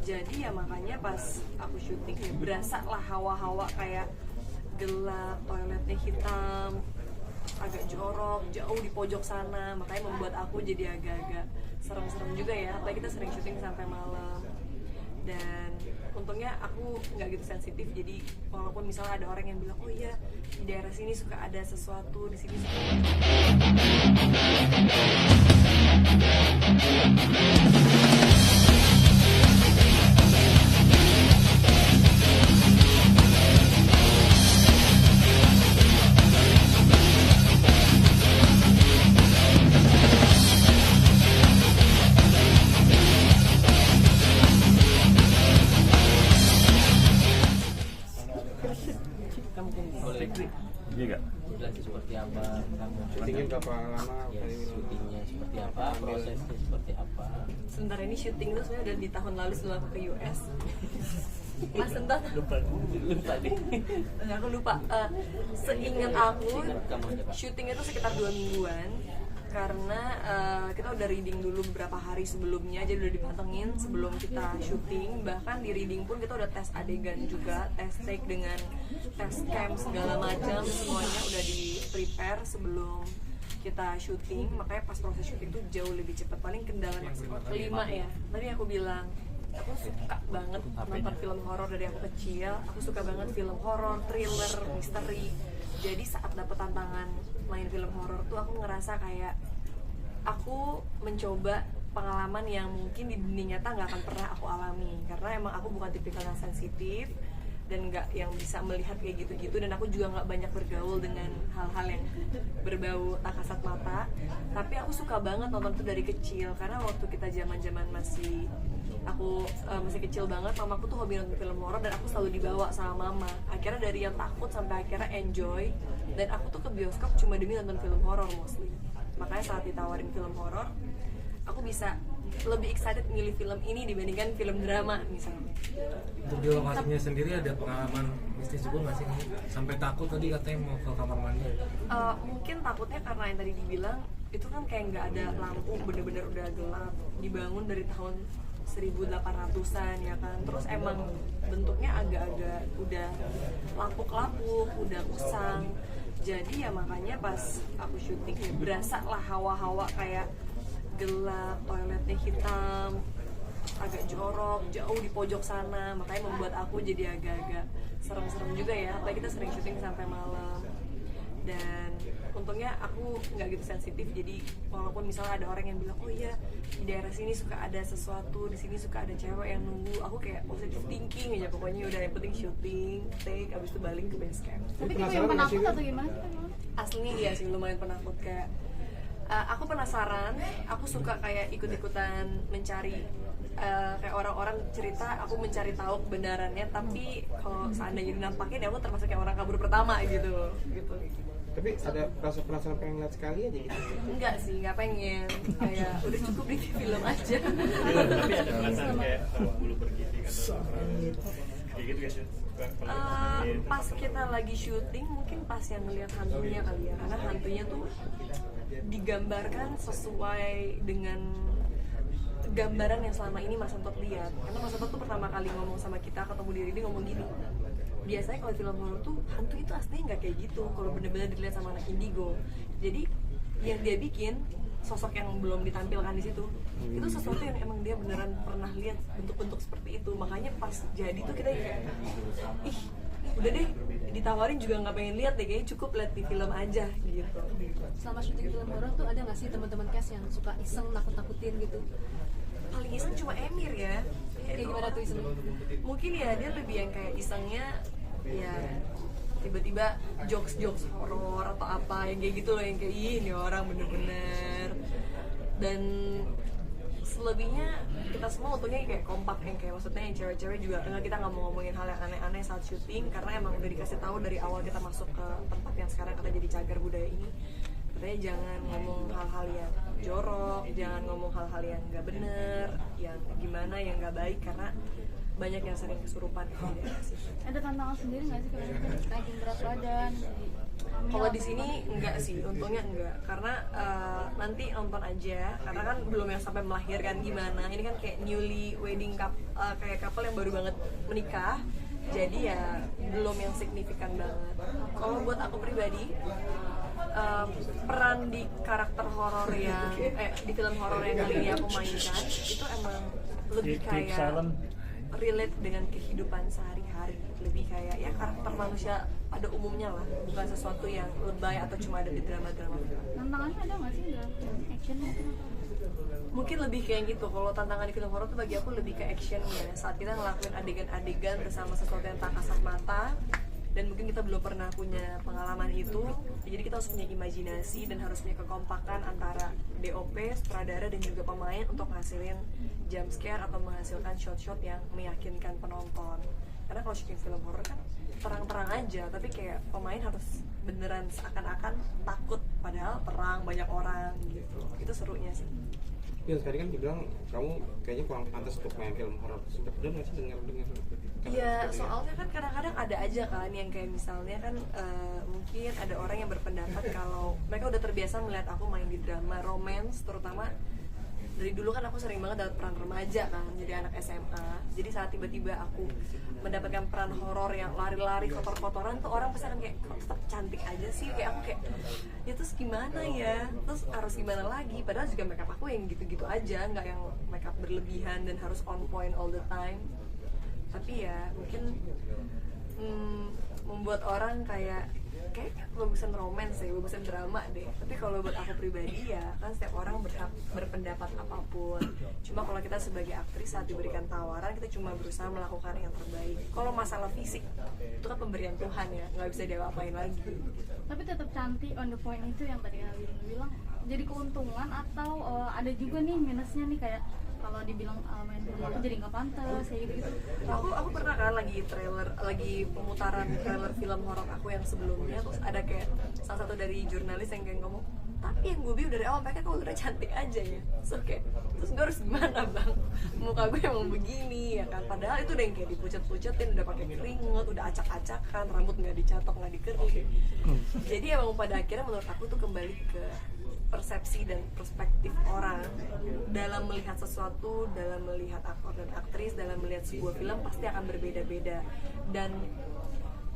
Jadi ya makanya pas aku syuting ya berasa lah hawa-hawa kayak gelap, toiletnya hitam, agak jorok, jauh di pojok sana. Makanya membuat aku jadi agak-agak serem-serem juga ya. Apalagi kita sering syuting sampai malam. Dan untungnya aku nggak gitu sensitif, jadi walaupun misalnya ada orang yang bilang oh iya di daerah sini suka ada sesuatu, di sini suka Kamu boleh Iya gak? jelasin seperti apa kamu Syutingnya berapa lama? ya, syutingnya seperti apa, prosesnya seperti apa. sebentar. Ini syuting itu sebenarnya udah di tahun lalu sebelum aku ke US. Mas Sentot Lupa deh. aku lupa. Seingat aku Ingat kamu aja, Pak. syuting itu sekitar 2 mingguan karena kita udah reading dulu beberapa hari sebelumnya, jadi udah dipantengin sebelum kita syuting. Bahkan di reading pun kita udah tes adegan juga, tes take dengan tes cam segala macam, semuanya udah di prepare sebelum kita syuting. Makanya pas proses syuting tuh jauh lebih cepat. Paling kendala kelima ya, tadi aku bilang aku suka banget nonton film horor dari aku kecil. Aku suka banget film horor, thriller, misteri. Jadi saat dapet tantangan main film horor tuh aku ngerasa kayak aku mencoba pengalaman yang mungkin di dunia nyata nggak akan pernah aku alami, karena emang aku bukan tipikal yang sensitif dan nggak yang bisa melihat kayak gitu-gitu, dan aku juga nggak banyak bergaul dengan hal-hal yang berbau tak kasat mata. Tapi aku suka banget nonton tuh dari kecil, karena waktu kita zaman-zaman masih kecil banget, mamaku tuh hobi nonton film horor dan aku selalu dibawa sama mama. Akhirnya dari yang takut sampai akhirnya enjoy, dan aku tuh ke bioskop cuma demi nonton film horor mostly. Makanya saat ditawarin film horor, aku bisa lebih excited milih film ini dibandingkan film drama misalnya. Untuk di lokasinya sendiri ada pengalaman mistis juga nggak sih? Sampai takut tadi katanya mau ke kamar mandi. Mungkin takutnya karena yang tadi dibilang itu kan kayak nggak ada lampu, bener-bener udah gelap, dibangun dari tahun 1800-an ya kan. Terus emang bentuknya agak-agak udah lapuk-lapuk, udah usang. Jadi ya makanya pas aku syuting ya berasa lah hawa-hawa kayak gelap, toiletnya hitam, agak jorok, jauh di pojok sana. Makanya membuat aku jadi agak-agak serem-serem juga ya. Apalagi kita sering syuting sampai malam. Dan untungnya aku nggak gitu sensitif, jadi walaupun misalnya ada orang yang bilang oh iya di daerah sini suka ada sesuatu, di sini suka ada cewek yang nunggu, aku kayak positive thinking aja pokoknya. Udah yang penting syuting, take, abis itu balik ke base camp. Tapi tipe yang penakut atau gimana? Aslinya iya sih, lumayan penakut. Kayak aku penasaran, aku suka kayak ikut-ikutan mencari kayak orang-orang cerita, aku mencari tahu kebenarannya. Tapi kalau seandainya dinampakin ya aku termasuk kayak orang kabur pertama gitu. Tapi ada rasa penasaran pengen lihat sekali aja gitu? Enggak sih, nggak pengen. Kayak udah cukup di film aja. Tapi ada perasaan kayak bulu bergiting atau kayak gitu ya sih? Pas kita lagi syuting mungkin pas yang ngeliat hantunya kali ya, karena hantunya tuh digambarkan sesuai dengan gambaran yang selama ini Mas Sentot lihat. Karena Mas Sentot tuh pertama kali ngomong sama kita, ketemu diri dia ngomong gini, biasanya kalau film horor tuh hantu itu aslinya nggak kayak gitu kalau bener-bener dilihat sama anak indigo. Jadi yang dia bikin sosok yang belum ditampilkan di situ itu sesuatu yang emang dia beneran pernah lihat bentuk-bentuk seperti itu. Makanya pas jadi tuh kita kayak ih udah deh, ditawarin juga nggak pengen lihat deh, kayaknya cukup lihat di film aja gitu. Selama syuting film horor tuh ada nggak sih teman-teman cast yang suka iseng nakut-nakutin gitu? Paling iseng cuma Emir ya. Kayak gimana tuh iseng? Mungkin ya dia lebih yang kayak isengnya ya tiba-tiba jokes horor atau apa yang kayak gitu loh, yang kayak ih ini orang bener-bener. Dan selebihnya kita semua untungnya kayak kompak, yang kayak maksudnya yang cewek-cewek juga enggak, kita nggak mau ngomongin hal yang aneh-aneh saat syuting karena emang udah dikasih tahu dari awal kita masuk ke tempat yang sekarang kata jadi cagar budaya ini, katanya jangan ngomong hal-hal yang jorok, jangan ngomong hal-hal yang nggak bener, yang gimana, yang nggak baik, karena banyak yang sering kesurupan di daerah situ. Ada tantangan sendiri nggak sih kalau naikin berat badan? Kalau di sini enggak sih, untungnya enggak, karena nanti nonton aja, karena kan belum yang sampai melahirkan gimana. Ini kan kayak newly wedding kayak couple yang baru banget menikah, jadi ya belum yang signifikan banget. Kalau buat aku pribadi, peran di karakter horor yang di film horor yang kali ini aku mainkan itu emang lebih kayak relate dengan kehidupan sehari-hari, lebih kayak ya karakter manusia pada umumnya lah, bukan sesuatu yang lebay atau cuma ada di drama-drama. Tantangannya ada nggak sih dalam action Mungkin lebih kayak gitu. Kalau tantangan di film horor tuh bagi aku lebih ke actionnya, saat kita ngelakuin adegan-adegan bersama sesuatu yang tak kasat mata dan mungkin kita belum pernah punya pengalaman itu, jadi kita harus punya imajinasi dan harus punya kekompakan antara DOP, sutradara dan juga pemain untuk menghasilin jump scare atau menghasilkan shot-shot yang meyakinkan penonton. Karena kalau syuting film horor kan terang-terang aja, tapi kayak pemain harus beneran seakan-akan takut padahal terang, banyak orang gitu. Itu serunya sih. Iya, tadi kan dibilang kamu kayaknya kurang pantas untuk main film horor. Sempet udah nggak sih dengar? Iya, soalnya kan kadang-kadang ada aja kan yang kayak misalnya kan mungkin ada orang yang berpendapat kalau mereka udah terbiasa melihat aku main di drama romance, terutama dari dulu kan aku sering banget dapat peran remaja kan, jadi anak SMA. Jadi saat tiba-tiba aku mendapatkan peran horor yang lari-lari kotor-kotoran tuh orang pasti akan kayak kok tetap cantik aja sih, kayak aku kayak ya terus gimana ya, terus harus gimana lagi, padahal juga makeup aku yang gitu-gitu aja, nggak yang makeup berlebihan dan harus on point all the time. Tapi ya mungkin membuat orang kayak bagusan romance ya, bagusan drama deh. Tapi kalau buat aku pribadi ya kan setiap orang berhak berpendapat apapun. Cuma kalau kita sebagai aktris saat diberikan tawaran, kita cuma berusaha melakukan yang terbaik. Kalau masalah fisik itu kan pemberian Tuhan ya, nggak bisa diapa-apain lagi. Tapi tetap cantik on the point itu yang tadi Alin bilang. Jadi keuntungan atau ada juga nih minusnya nih, kayak kalau dibilang main film aku jadi nggak pantas kayak gitu. Aku pernah kan lagi pemutaran trailer film horor aku yang sebelumnya, terus ada kayak salah satu dari jurnalis yang kayak ngomong, tapi yang gue bilang dari awal mereka kok udah cantik aja ya. So kayak terus gue harus gimana bang, muka gue emang begini ya kan, padahal itu udah yang kayak dipucet-pucetin, udah pakai keringet, udah acak-acakan, rambut nggak dicatok, nggak dikering. Jadi emang pada akhirnya menurut aku tuh kembali ke persepsi dan perspektif orang dalam melihat sesuatu, dalam melihat aktor dan aktris, dalam melihat sebuah film pasti akan berbeda-beda, dan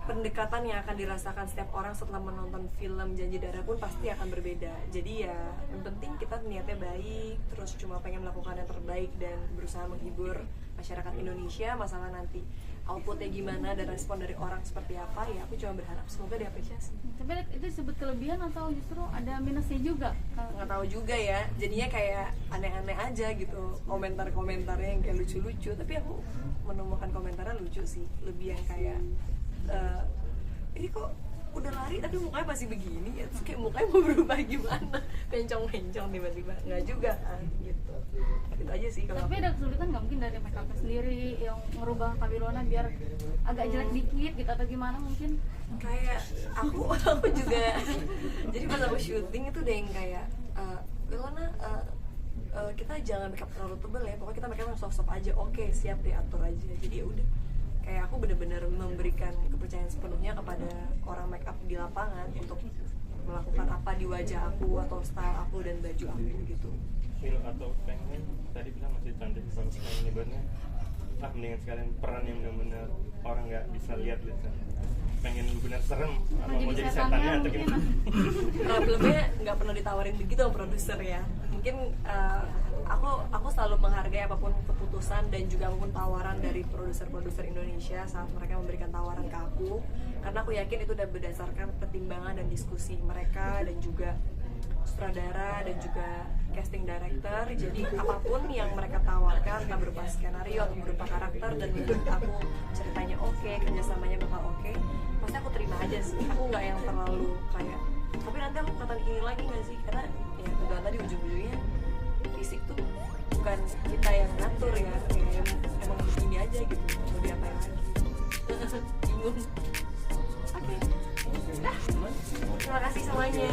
pendekatan yang akan dirasakan setiap orang setelah menonton film Janji Darah pun pasti akan berbeda. Jadi ya yang penting kita niatnya baik, terus cuma pengen melakukan yang terbaik dan berusaha menghibur masyarakat Indonesia. Masalah nanti outputnya gimana dan respon dari orang seperti apa, ya aku cuma berharap semoga diapresiasi. Tapi itu disebut kelebihan atau justru ada minusnya juga? Nggak tahu juga ya, jadinya kayak aneh-aneh aja gitu komentar-komentarnya yang kayak lucu-lucu. Tapi aku menemukan komentarnya lucu sih, lebih yang kayak ini kok udah lari tapi mukanya masih begini ya, terus kayak mukanya mau berubah gimana, pencong-pencong tiba-tiba, nggak juga kan gitu. Itu aja sih kalau. Tapi ada kesulitan nggak mungkin dari make up sendiri yang merubah Kabilona biar agak jelek dikit gitu atau gimana mungkin? Kayak aku juga jadi pas aku syuting itu udah yang kayak Kabilona kita jangan make up terlalu tebel ya, pokoknya kita make up yang soft-soft aja. Oke, siap deh, atur aja. Jadi ya udah, kayak aku benar-benar memberikan kepercayaan sepenuhnya kepada orang make up di lapangan untuk melakukan apa di wajah aku atau style aku dan baju aku gitu. Feel atau pengen tadi bilang masih cantik, kalau pengen nyebarnya mendingan sekalian peran yang benar-benar orang nggak bisa lihat gitu. Pengen benar serem apa mau jadi setannya atau gimana? Problemnya nggak pernah ditawarin begitu sama produser ya. Mungkin aku selalu menghargai apapun keputusan dan juga apapun tawaran dari produser-produser Indonesia saat mereka memberikan tawaran ke aku, karena aku yakin itu udah berdasarkan pertimbangan dan diskusi mereka dan juga sutradara dan juga casting director. Jadi apapun yang mereka tawarkan, entah berupa skenario atau berupa karakter, dan menurut aku ceritanya oke, kerjasamanya bakal oke, pasti aku terima aja sih. Aku nggak yang terlalu kayak tapi nanti aku kata ini lagi nggak sih, karena ya udah tadi ujung-ujungnya fisik tuh bukan kita yang ngatur ya, emang begini aja gitu, mau diapain lagi. Bingung. Oke. Terima kasih semuanya.